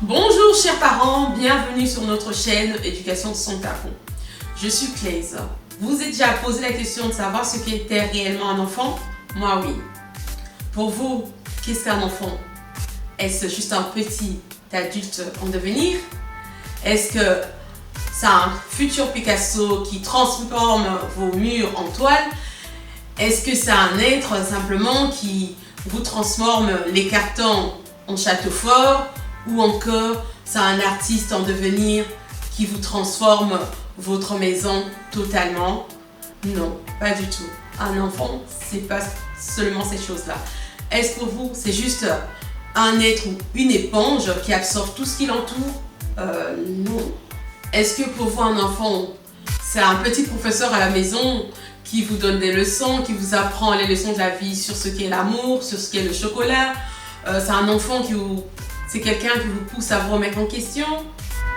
Bonjour chers parents, bienvenue sur notre chaîne Éducation sans tabou. Je suis Claise. Vous êtes déjà posé la question de savoir ce qu'était réellement un enfant? Moi oui. Pour vous, qu'est-ce qu'un enfant? Est-ce juste un petit adulte en devenir? Est-ce que c'est un futur Picasso qui transforme vos murs en toile? Est-ce que c'est un être simplement qui vous transforme les cartons en château fort? Ou encore, c'est un artiste en devenir qui vous transforme votre maison totalement? Non, pas du tout. Un enfant, c'est pas seulement ces choses-là. Est-ce pour vous, c'est juste un être ou une éponge qui absorbe tout ce qui l'entoure? Non. Est-ce que pour vous, un enfant, c'est un petit professeur à la maison qui vous donne des leçons, qui vous apprend les leçons de la vie sur ce qu'est l'amour, sur ce qu'est le chocolat? C'est un enfant c'est quelqu'un qui vous pousse à vous remettre en question?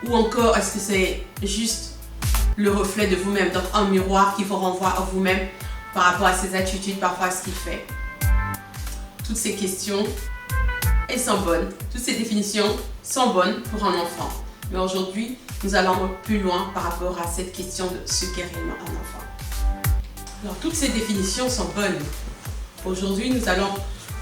Ou encore, est-ce que c'est juste le reflet de vous-même, donc un miroir qui vous renvoie à vous-même par rapport à ses attitudes, par rapport à ce qu'il fait? Toutes ces questions, elles sont bonnes. Toutes ces définitions sont bonnes pour un enfant. Mais aujourd'hui, nous allons plus loin par rapport à cette question de ce qu'est réellement un enfant. Alors, toutes ces définitions sont bonnes. Aujourd'hui, nous allons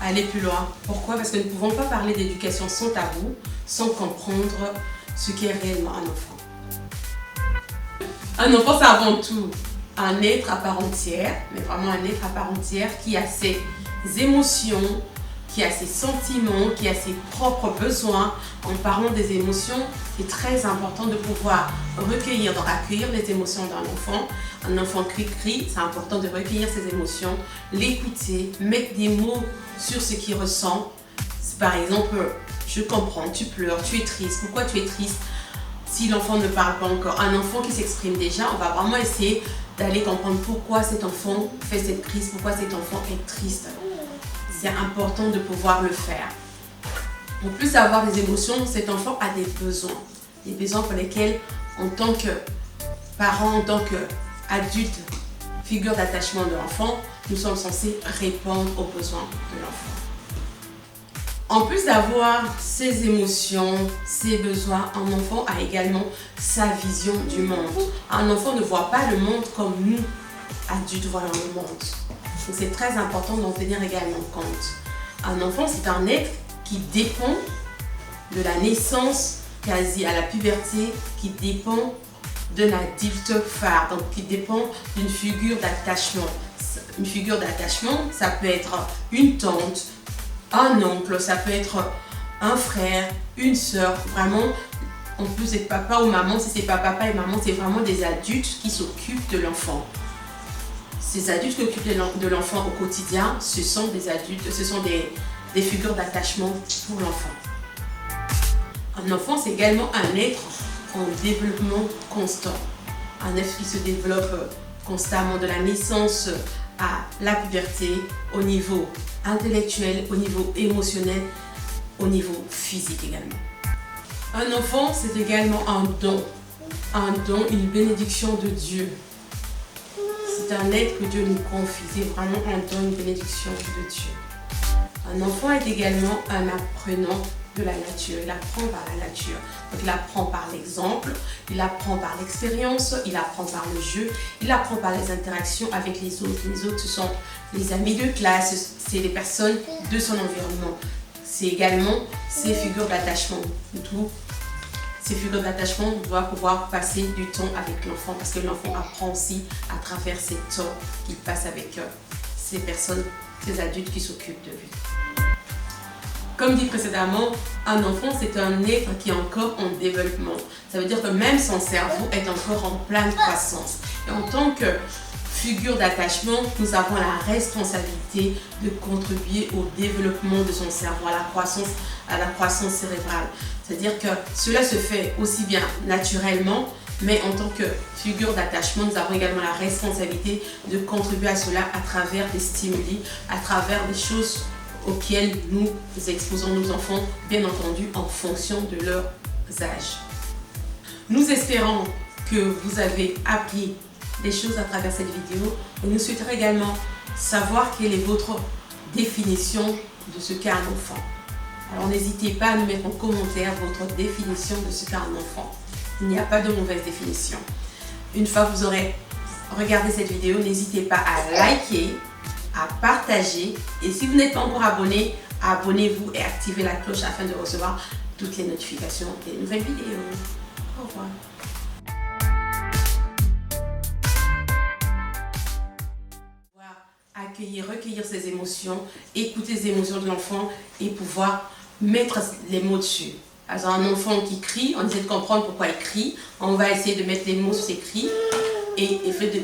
aller plus loin. Pourquoi? Parce que nous ne pouvons pas parler d'éducation sans tabou, sans comprendre ce qu'est réellement un enfant. Un enfant, c'est avant tout un être à part entière, mais vraiment un être à part entière qui a ses émotions, qui a ses sentiments, qui a ses propres besoins. En parlant des émotions, c'est très important de pouvoir accueillir les émotions d'un enfant. Un enfant qui crie, c'est important de recueillir ses émotions, l'écouter, mettre des mots sur ce qu'il ressent. Par exemple, je comprends, tu pleures, tu es triste, pourquoi tu es triste? Si l'enfant ne parle pas encore, un enfant qui s'exprime déjà, on va vraiment essayer d'aller comprendre pourquoi cet enfant fait cette crise, pourquoi cet enfant est triste. C'est important de pouvoir le faire. En plus d'avoir des émotions, cet enfant a des besoins pour lesquels, en tant que parent, en tant qu'adulte, figure d'attachement de l'enfant, nous sommes censés répondre aux besoins de l'enfant. En plus d'avoir ses émotions, ses besoins, un enfant a également sa vision du monde. Un enfant ne voit pas le monde comme nous, adultes, voyons le monde. Donc c'est très important d'en tenir également compte. Un enfant, c'est un être qui dépend de la naissance quasi à la puberté, qui dépend d'un adulte phare, donc qui dépend d'une figure d'attachement. Une figure d'attachement, ça peut être une tante, un oncle, ça peut être un frère, une soeur, vraiment, en plus d'être papa ou maman, si c'est pas papa et maman, c'est vraiment des adultes qui s'occupent de l'enfant. Ces adultes qui s'occupent de l'enfant au quotidien, ce sont des adultes, ce sont des figures d'attachement pour l'enfant. Un enfant, c'est également un être en développement constant. Un être qui se développe constamment de la naissance à la puberté, au niveau intellectuel, au niveau émotionnel, au niveau physique également. Un enfant, c'est également un don, une bénédiction de Dieu. C'est un être que Dieu nous confie, c'est vraiment un don, une bénédiction de Dieu. Un enfant est également un apprenant de la nature, il apprend par la nature. Donc il apprend par l'exemple, il apprend par l'expérience, il apprend par le jeu, il apprend par les interactions avec les autres. Les autres, ce sont les amis de classe, c'est les personnes de son environnement. C'est également ses figures d'attachement. Tout ces figures d'attachement doivent pouvoir passer du temps avec l'enfant parce que l'enfant apprend aussi à travers ces temps qu'il passe avec ces personnes, ces adultes qui s'occupent de lui. Comme dit précédemment, un enfant c'est un être qui est encore en développement. Ça veut dire que même son cerveau est encore en pleine croissance. Et en tant que figure d'attachement, nous avons la responsabilité de contribuer au développement de son cerveau, à la croissance cérébrale. C'est-à-dire que cela se fait aussi bien naturellement, mais en tant que figure d'attachement, nous avons également la responsabilité de contribuer à cela à travers des stimuli, à travers des choses auxquelles nous exposons nos enfants, bien entendu en fonction de leur âge. Nous espérons que vous avez appris des choses à travers cette vidéo et nous souhaitons également savoir quelle est votre définition de ce qu'est un enfant. Alors n'hésitez pas à nous mettre en commentaire votre définition de ce qu'est un enfant. Il n'y a pas de mauvaise définition. Une fois que vous aurez regardé cette vidéo, n'hésitez pas à liker, à partager. Et si vous n'êtes pas encore abonné, abonnez-vous et activez la cloche afin de recevoir toutes les notifications des nouvelles vidéos. Au revoir. Accueillir, recueillir ses émotions, écouter les émotions de l'enfant et pouvoir mettre les mots dessus. Alors un enfant qui crie, on essaie de comprendre pourquoi il crie, on va essayer de mettre les mots sur ses cris et fait de